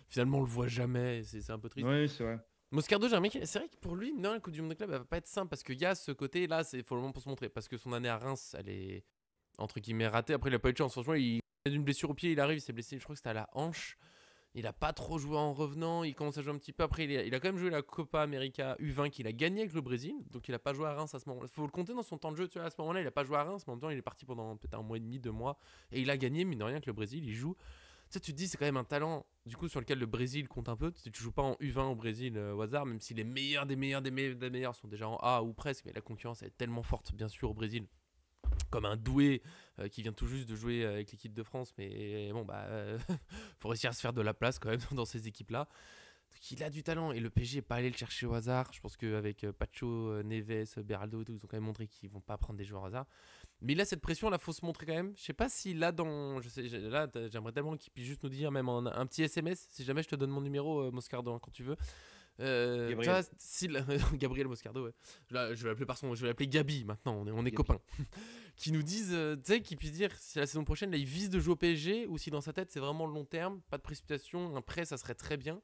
finalement on le voit jamais, c'est un peu triste. Oui, c'est vrai. Moscardo, j'ai remarqué, c'est vrai que pour lui, non, la Coupe du Monde de club, elle va pas être simple parce qu'il y a ce côté là, c'est faut le moment pour se montrer, parce que son année à Reims, elle est entre guillemets ratée. Après, il a pas eu de chance, franchement, il a une blessure au pied, il arrive, il s'est blessé, je crois que c'était à la hanche. Il a pas trop joué en revenant, il commence à jouer un petit peu. Après, il a quand même joué la Copa América U20 qu'il a gagné avec le Brésil, donc il a pas joué à Reims à ce moment-là. Faut le compter dans son temps de jeu, tu vois, à ce moment-là, il a pas joué à Reims, mais en même temps, il est parti pendant peut-être un mois et demi, 2 mois, et il a gagné, mine de rien, que le Brésil, il joue. Tu sais, tu te dis, c'est quand même un talent, du coup, sur lequel le Brésil compte un peu. Tu joues pas en U20 au Brésil au hasard, même si les meilleurs des meilleurs sont déjà en A ou presque, mais la concurrence est tellement forte, bien sûr, au Brésil comme un doué qui vient tout juste de jouer avec l'équipe de France, mais bon, bah, faut réussir à se faire de la place quand même dans ces équipes-là. Donc, il a du talent et le PSG n'est pas allé le chercher au hasard. Je pense qu'avec Pacho, Neves, Beraldo et tout, ils ont quand même montré qu'ils vont pas prendre des joueurs au hasard. Mais il a cette pression, là, faut se montrer quand même. Je sais pas si là, là, j'aimerais tellement qu'il puisse juste nous dire, même en un petit SMS, si jamais je te donne mon numéro, Moscardo, hein, quand tu veux. Tu vois, Gabriel. Gabriel Moscardo, ouais. Je vais l'appeler je vais l'appeler Gabi maintenant, on est Gabi. copains. Qui nous disent, tu sais, qui puissent dire si la saison prochaine, là, il vise de jouer au PSG ou si dans sa tête, c'est vraiment le long terme, pas de précipitation, un prêt, ça serait très bien.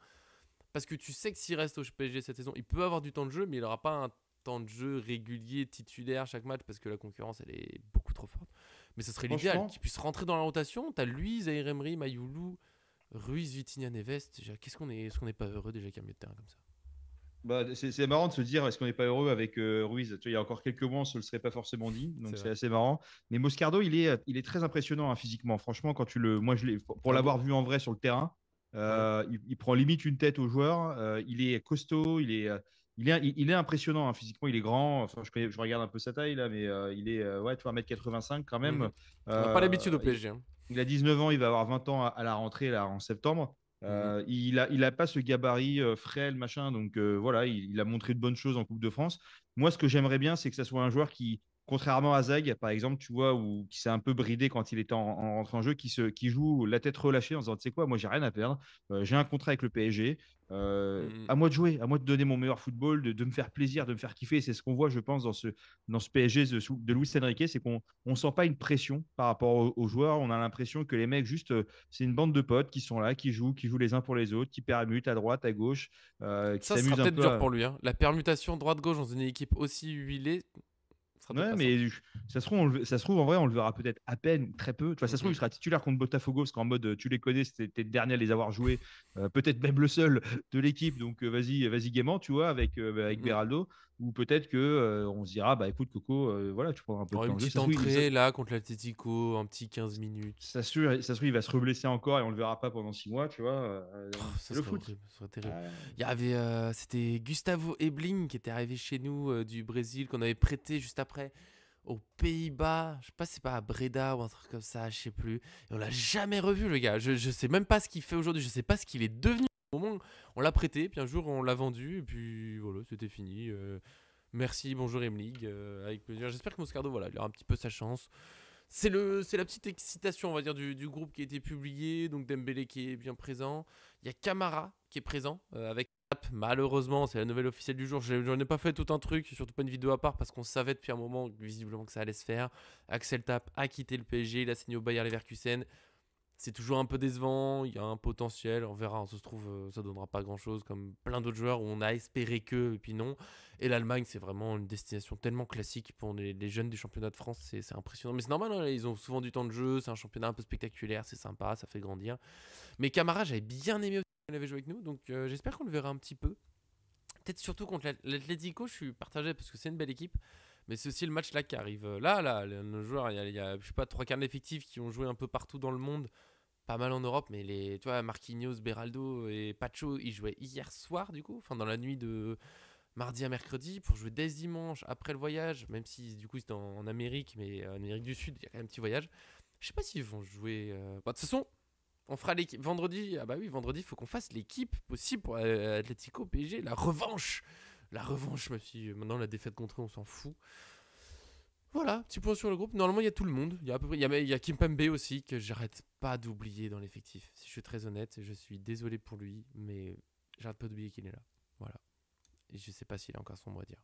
Parce que tu sais que s'il reste au PSG cette saison, il peut avoir du temps de jeu, mais il n'aura pas un temps de jeu régulier, titulaire chaque match, parce que la concurrence, elle est beaucoup trop forte. Mais ça serait l'idéal, Franchement, qu'il puisse rentrer dans la rotation. T'as lui, Zaire Emery, Mayoulou, Ruiz, Vitinha, Neves. Déjà, est-ce qu'on n'est pas heureux déjà qu'il y a un milieu de terrain comme ça? bah, c'est marrant de se dire est-ce qu'on n'est pas heureux avec Ruiz. Tu vois, il y a encore quelques mois, on ne se le serait pas forcément dit, C'est donc c'est vrai. assez marrant. Mais Moscardo, il est très impressionnant hein, physiquement. Franchement, moi, pour Un beau. l'avoir vu en vrai sur le terrain, Ouais. il prend limite une tête au joueur. Il est costaud, il est impressionnant, hein. Physiquement, il est grand. Enfin, je regarde un peu sa taille là, mais il est ouais, tu vois, 1m85 quand même. Mhm. On n'a pas l'habitude au Il, PSG, hein. il a 19 ans, il va avoir 20 ans à la rentrée là, en septembre. Mhm. Il a pas ce gabarit frêle, machin. Donc voilà, il a montré de bonnes choses en Coupe de France. Moi, ce que j'aimerais bien, c'est que ça soit un joueur qui, contrairement à Zag, par exemple, tu vois, ou qui s'est un peu bridé quand il était en rentrée en jeu, qui joue la tête relâchée en disant, tu sais quoi, moi, j'ai rien à perdre. J'ai un contrat avec le PSG. Mhm. À moi de jouer, à moi de donner mon meilleur football, de me faire plaisir, de me faire kiffer. C'est ce qu'on voit, je pense, dans ce PSG de Luis Enrique, c'est qu'on ne sent pas une pression par rapport aux joueurs. On a l'impression que les mecs, juste, c'est une bande de potes qui sont là, qui jouent les uns pour les autres, qui permutent à droite, à gauche, qui Ça, ce sera s'amusent un peut-être peu dur à. pour lui, hein. La permutation droite-gauche dans une équipe aussi huilée sera peut-être Ouais, pas mais simple. ça se trouve, en vrai, on le verra peut-être à peine, très peu. Tu vois, ça se trouve, il Mhm. sera titulaire contre Botafogo, parce qu'en mode, tu les connais, c'était le dernier à les avoir joués, peut-être même le seul de l'équipe. Donc, vas-y gaiement, tu vois, avec Mhm. Beraldo. Ou peut-être que on se dira, bah écoute, Coco, voilà, tu prends un peu de Alors, temps une de jeu. petite Ça se trouve, entrée là contre l'Atlético, un petit 15 minutes. il va se reblesser encore et on le verra pas pendant 6 mois, tu vois. Ça C'est le serait foot. horrible, ça serait terrible. Ouais. Il y avait, c'était Gustavo Ebling qui était arrivé chez nous du Brésil, qu'on avait prêté juste après aux Pays-Bas. Je sais pas si c'est pas à Breda ou un truc comme ça, je sais plus. Et on l'a jamais revu, le gars. Je sais même pas ce qu'il fait aujourd'hui, je sais pas ce qu'il est devenu. Au moment où on l'a prêté, puis un jour on l'a vendu, et puis voilà, c'était fini. Merci, bonjour Emlig, avec plaisir. J'espère que Moscardo, voilà, il aura un petit peu sa chance. C'est la petite excitation, on va dire, du groupe qui a été publié. Donc Dembélé qui est bien présent. Il y a Camara qui est présent avec Tap. Malheureusement, c'est la nouvelle officielle du jour. J'en ai pas fait tout un truc, surtout pas une vidéo à part parce qu'on savait depuis un moment visiblement que ça allait se faire. Axel Tap a quitté le PSG, il a signé au Bayer Leverkusen. C'est toujours un peu décevant, il y a un potentiel, on verra, ça se trouve, ça donnera pas grand chose, comme plein d'autres joueurs où on a espéré que, et puis non. Et l'Allemagne, c'est vraiment une destination tellement classique pour les jeunes du championnat de France, c'est impressionnant. Mais c'est normal, hein, ils ont souvent du temps de jeu, c'est un championnat un peu spectaculaire, c'est sympa, ça fait grandir. Mais Camara, j'avais bien aimé aussi qu'il avait joué avec nous, donc j'espère qu'on le verra un petit peu. Peut-être surtout contre l'Atlético, je suis partagé parce que c'est une belle équipe. Mais c'est aussi le match là qui arrive. Là, nos joueurs, il y a, je sais pas, trois quarts d'effectifs qui ont joué un peu partout dans le monde, pas mal en Europe, mais tu vois, Marquinhos, Beraldo et Pacho, ils jouaient hier soir, du coup, enfin dans la nuit de mardi à mercredi, pour jouer dès dimanche après le voyage, même si du coup c'était en Amérique, mais en Amérique du Sud, il y a quand même un petit voyage. Je sais pas s'ils vont jouer. Bah, de toute façon, on fera l'équipe vendredi. Ah bah oui, vendredi, il faut qu'on fasse l'équipe possible pour Atlético PSG, la revanche. La revanche, même si maintenant la défaite contre eux, on s'en fout. Voilà, petit point sur le groupe. Normalement, il y a tout le monde. Il y a à peu près, il y a Kimpembe aussi que j'arrête pas d'oublier dans l'effectif. Si je suis très honnête, je suis désolé pour lui, mais j'arrête pas d'oublier qu'il est là. Voilà. Et je sais pas s'il a encore son mot à dire.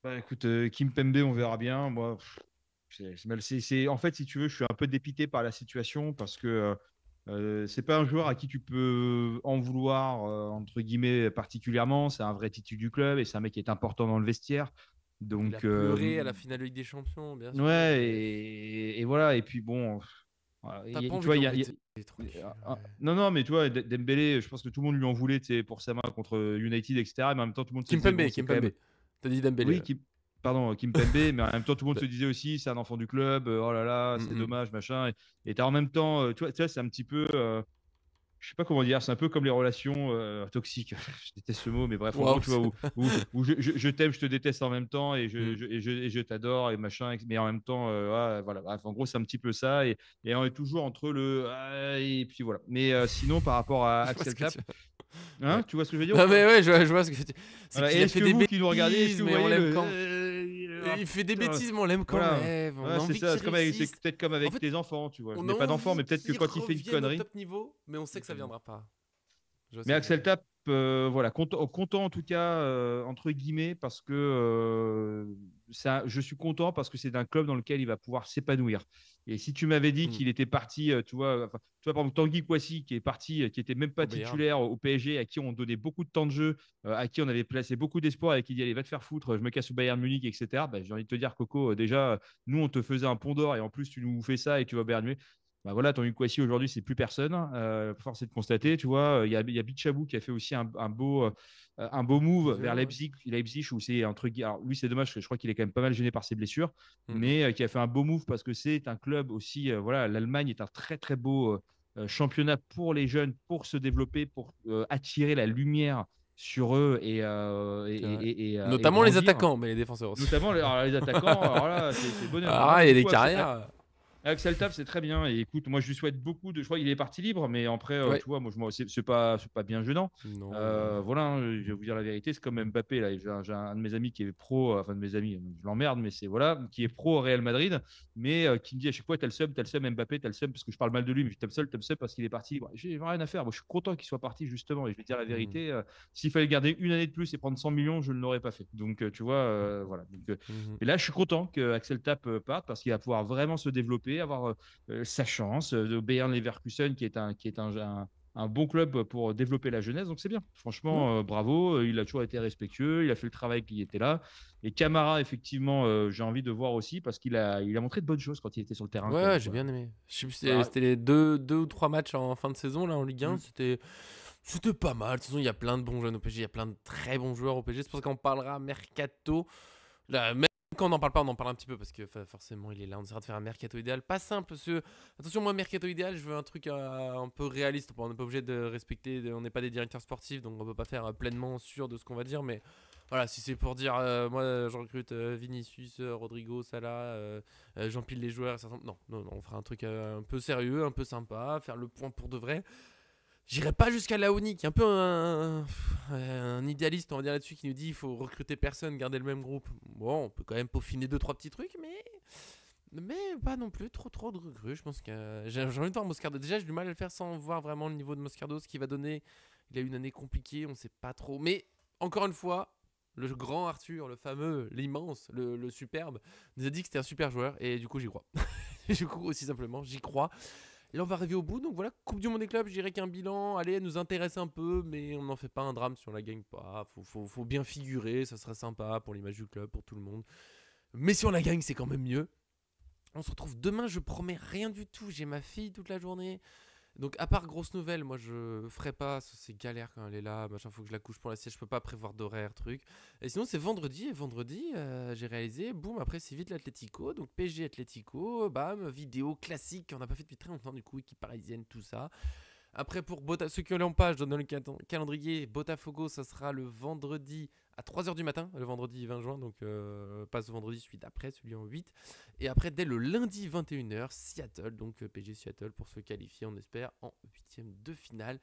Bah écoute, Kim Pembe, on verra bien. Moi, en fait, si tu veux, je suis un peu dépité par la situation parce que c'est pas un joueur à qui tu peux en vouloir, entre guillemets, particulièrement. C'est un vrai titre du club et c'est un mec qui est important dans le vestiaire. Il a Donc, pleuré à la finale de Ligue des Champions, bien sûr, ouais, mais et voilà. Et puis bon, voilà, t'as pas tu envie vois, de l'embêter. Tranquille. Ouais. non, non, mais tu vois, Dembélé, je pense que tout le monde lui en voulait, tu sais, pour sa main contre United, etc. Mais en même temps, tout le monde se disait, bon, Kimpembe, c'est quand même. Kimpembe. T'as dit Dembélé Oui, là. pardon, Kim Pembe, mais en même temps, tout le monde se disait aussi, c'est un enfant du club, oh là là, Mm, c'est mm. dommage, machin. Et t'as en même temps, tu vois, c'est un petit peu, je sais pas comment dire, c'est un peu comme les relations toxiques. Je déteste ce mot, mais bref, en gros, Waouh. tu vois, où je t'aime, je te déteste en même temps, et Mm. je t'adore, et machin, mais en même temps, ouais, voilà, bref, en gros, c'est un petit peu ça, et on est toujours entre le, et puis voilà. Mais sinon, par rapport à Je vois ce Axel que Tap, tu. hein, Ouais. tu vois ce que je veux dire ou Non pas? mais ouais, je vois ce que tu. C'est Voilà. Et qu'il a est-ce fait que des vous qui nous regardez, est-ce que bêtises, vous mais on voyez l'aime le. quand. Il fait des Putain, bêtises, mais on l'aime quand voilà. même. On a Voilà, c'est envie ça. qu'il C'est réussisse. peut-être comme En avec fait, tes enfants, tu vois. Je on a n'ai pas d'enfant, mais envie peut-être que qu'il quand il fait une revienne au connerie. top niveau, mais on sait que ça viendra pas. Je vois ce Mais que tu veux Axel dire. Tapp, voilà, content en tout cas, entre guillemets, parce que je suis content parce que c'est un club dans lequel il va pouvoir s'épanouir. Et si tu m'avais dit Hmm. qu'il était parti, tu vois, enfin, tu vois, par exemple, Tanguy Kouassi, qui est parti, qui était même pas Au Bayern. titulaire au PSG, à qui on donnait beaucoup de temps de jeu, à qui on avait placé beaucoup d'espoir et qui dit allez, va te faire foutre, je me casse au Bayern Munich, etc. Bah, j'ai envie de te dire, Coco, déjà, nous, on te faisait un pont d'or et en plus, tu nous fais ça et tu vas au Bayern Munich. Bah voilà, Tanguy Kouassi aujourd'hui, c'est plus personne. Force est de constater, tu vois. Il y a Bichabou qui a fait aussi un beau move vers Lyon, ouais. Leipzig où c'est un truc. Alors, lui, c'est dommage, parce que je crois qu'il est quand même pas mal gêné par ses blessures, Hmm, hmm. mais qui a fait un beau move parce que c'est un club aussi. Voilà, l'Allemagne est un très, très beau championnat pour les jeunes, pour se développer, pour attirer la lumière sur eux et Notamment les grandir. attaquants, mais les défenseurs aussi. Notamment les attaquants, alors là, c'est bonheur. Ah, Non, il y a du des coup, carrières. Axel Tap, c'est très bien. Et écoute, moi, je lui souhaite beaucoup de. Je crois qu'il est parti libre, mais après, Ouais. tu vois, moi, c'est pas bien gênant. Non. Voilà, hein, je vais vous dire la vérité, c'est comme Mbappé. Là, j'ai un de mes amis qui est pro, enfin, de mes amis, je l'emmerde, mais c'est voilà, qui est pro au Real Madrid, mais qui me dit à chaque fois, t'as le seum, Mbappé, t'as le seum, parce que je parle mal de lui, mais t'as le seum parce qu'il est parti libre. J'ai rien à faire. Moi, je suis content qu'il soit parti, justement. Et je vais te dire la Mhm. vérité, s'il fallait garder une année de plus et prendre 100 millions, je ne l'aurais pas fait. Donc, tu vois, voilà. Donc, Mhm. et là, je suis content que Axel Tap parte parce qu'il va pouvoir vraiment se développer, avoir sa chance de Bayern Leverkusen, qui est un bon club pour développer la jeunesse. Donc c'est bien. Ouais. Franchement, bravo. Il a toujours été respectueux. Il a fait le travail qui était là. Et Camara, effectivement, j'ai envie de voir aussi parce il a montré de bonnes choses quand il était sur le terrain, quand Ouais, même, j'ai quoi. bien aimé. Je sais plus, Voilà. c'était les deux ou trois matchs en fin de saison là en Ligue 1. Mm. C'était pas mal. De toute façon, il y a plein de bons jeunes au PSG. Il y a plein de très bons joueurs au PSG. C'est pour ça qu'on parlera mercato. Là, même quand on n'en parle pas, on en parle un petit peu parce que forcément, il est là. On essaiera de faire un mercato idéal. Pas simple parce que, attention, moi, mercato idéal, je veux un truc un peu réaliste. On n'est pas obligé de respecter. On n'est pas des directeurs sportifs, donc on peut pas faire pleinement sûr de ce qu'on va dire. Mais voilà, si c'est pour dire, moi, je recrute Vinicius, Rodrigo, Salah, j'empile les joueurs. Non, non, non, on fera un truc un peu sérieux, un peu sympa, faire le point pour de vrai. J'irai pas jusqu'à Laoni, qui est un peu un idéaliste, on va dire là-dessus, qui nous dit il faut recruter personne, garder le même groupe. Bon, on peut quand même peaufiner 2-3 petits trucs, mais pas non plus trop de recrues. Je pense que j'ai envie de voir Moscardo. Déjà, j'ai du mal à le faire sans voir vraiment le niveau de Moscardo, ce qu'il va donner. Il a eu une année compliquée, on sait pas trop. Mais encore une fois, le grand Arthur, le fameux, l'immense, le superbe, nous a dit que c'était un super joueur, et du coup, j'y crois. Du coup, aussi simplement, j'y crois. Là, on va arriver au bout. Donc voilà, Coupe du Monde des clubs, je dirais qu'un bilan, allez, elle nous intéresse un peu, mais on n'en fait pas un drame si on la gagne pas. Faut bien figurer, ça serait sympa pour l'image du club, pour tout le monde. Mais si on la gagne, c'est quand même mieux. On se retrouve demain, je promets rien du tout. J'ai ma fille toute la journée. Donc, à part grosse nouvelle, moi je ferai pas, c'est galère quand elle est là, machin, faut que je la couche pour la sieste, je peux pas prévoir d'horaire, truc. Et sinon, c'est vendredi, et vendredi, j'ai réalisé, boum, après c'est vite l'Atlético, donc PSG Atlético, bam, vidéo classique, on n'a pas fait depuis très longtemps, du coup, équipe parisienne, tout ça. Après, pour ceux qui l'ont pas, je donne le calendrier. Botafogo, ça sera le vendredi à 3h du matin, le vendredi 20 juin. Donc, pas ce vendredi, celui d'après, celui en 8. Et après, dès le lundi 21h, Seattle. Donc, PG Seattle pour se qualifier, on espère, en 8e de finale.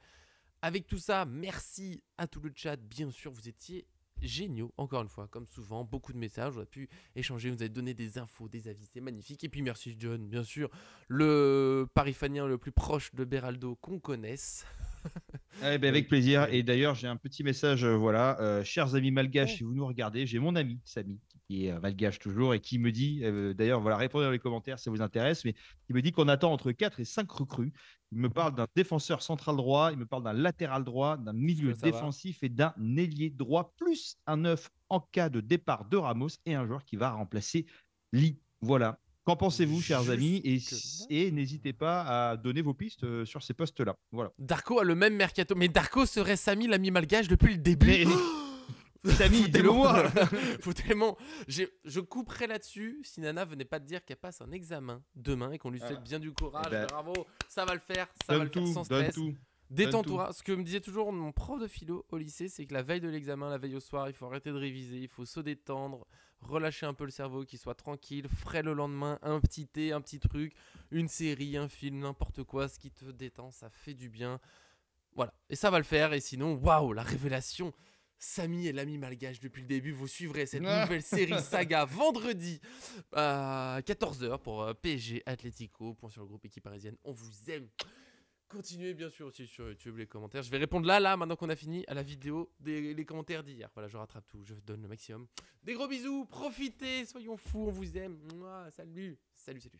Avec tout ça, merci à tout le chat. Bien sûr, vous étiez géniaux, encore une fois, comme souvent, beaucoup de messages, on a pu échanger, vous avez donné des infos, des avis, c'est magnifique. Et puis merci John, bien sûr, le parifanien le plus proche de Beraldo qu'on connaisse. Eh ben, avec Avec plaisir. Gaël. Et d'ailleurs, j'ai un petit message. Voilà, chers amis malgaches, Oh, si vous nous regardez, j'ai mon ami Samy qui est malgache toujours et qui me dit, d'ailleurs, voilà, répondez dans les commentaires si ça vous intéresse, mais il me dit qu'on attend entre 4 et 5 recrues. Il me parle d'un défenseur central droit, il me parle d'un latéral droit, d'un milieu jusque-là ça va. défensif et d'un ailier droit, plus un neuf en cas de départ de Ramos et un joueur qui va remplacer Lee. Voilà. Qu'en pensez-vous, chers amis? Jusque-là. Et n'hésitez pas à donner vos pistes sur ces postes-là. Voilà. Darko a le même mercato, mais Darko serait Samy l'ami malgache depuis le début. Mais Samy, dis-le moi. Faut tellement. Je couperai là-dessus si Nana venait pas te dire qu'elle passe un examen demain et qu'on lui souhaite Ah, bien du eh courage. ben, Bravo, ça va le faire, ça va le faire sans donne stress. tout, donne tout. Détends-toi. Ce que me disait toujours mon prof de philo au lycée, c'est que la veille de l'examen, la veille au soir, il faut arrêter de réviser, il faut se détendre, relâcher un peu le cerveau, qu'il soit tranquille, frais le lendemain, un petit thé, un petit truc, une série, un film, n'importe quoi, ce qui te détend, ça fait du bien. Voilà, et ça va le faire. Et sinon, waouh, la révélation. Samy est l'ami malgache depuis le début. Vous suivrez cette Ah. nouvelle série saga vendredi à 14h pour PSG Atlético. Point sur le groupe équipe parisienne. On vous aime. Continuez bien sûr aussi sur YouTube les commentaires. Je vais répondre là, maintenant qu'on a fini, à la vidéo les commentaires d'hier. Voilà, je rattrape tout, je donne le maximum. Des gros bisous, profitez, soyons fous, on vous aime. Mouah, salut, salut, salut.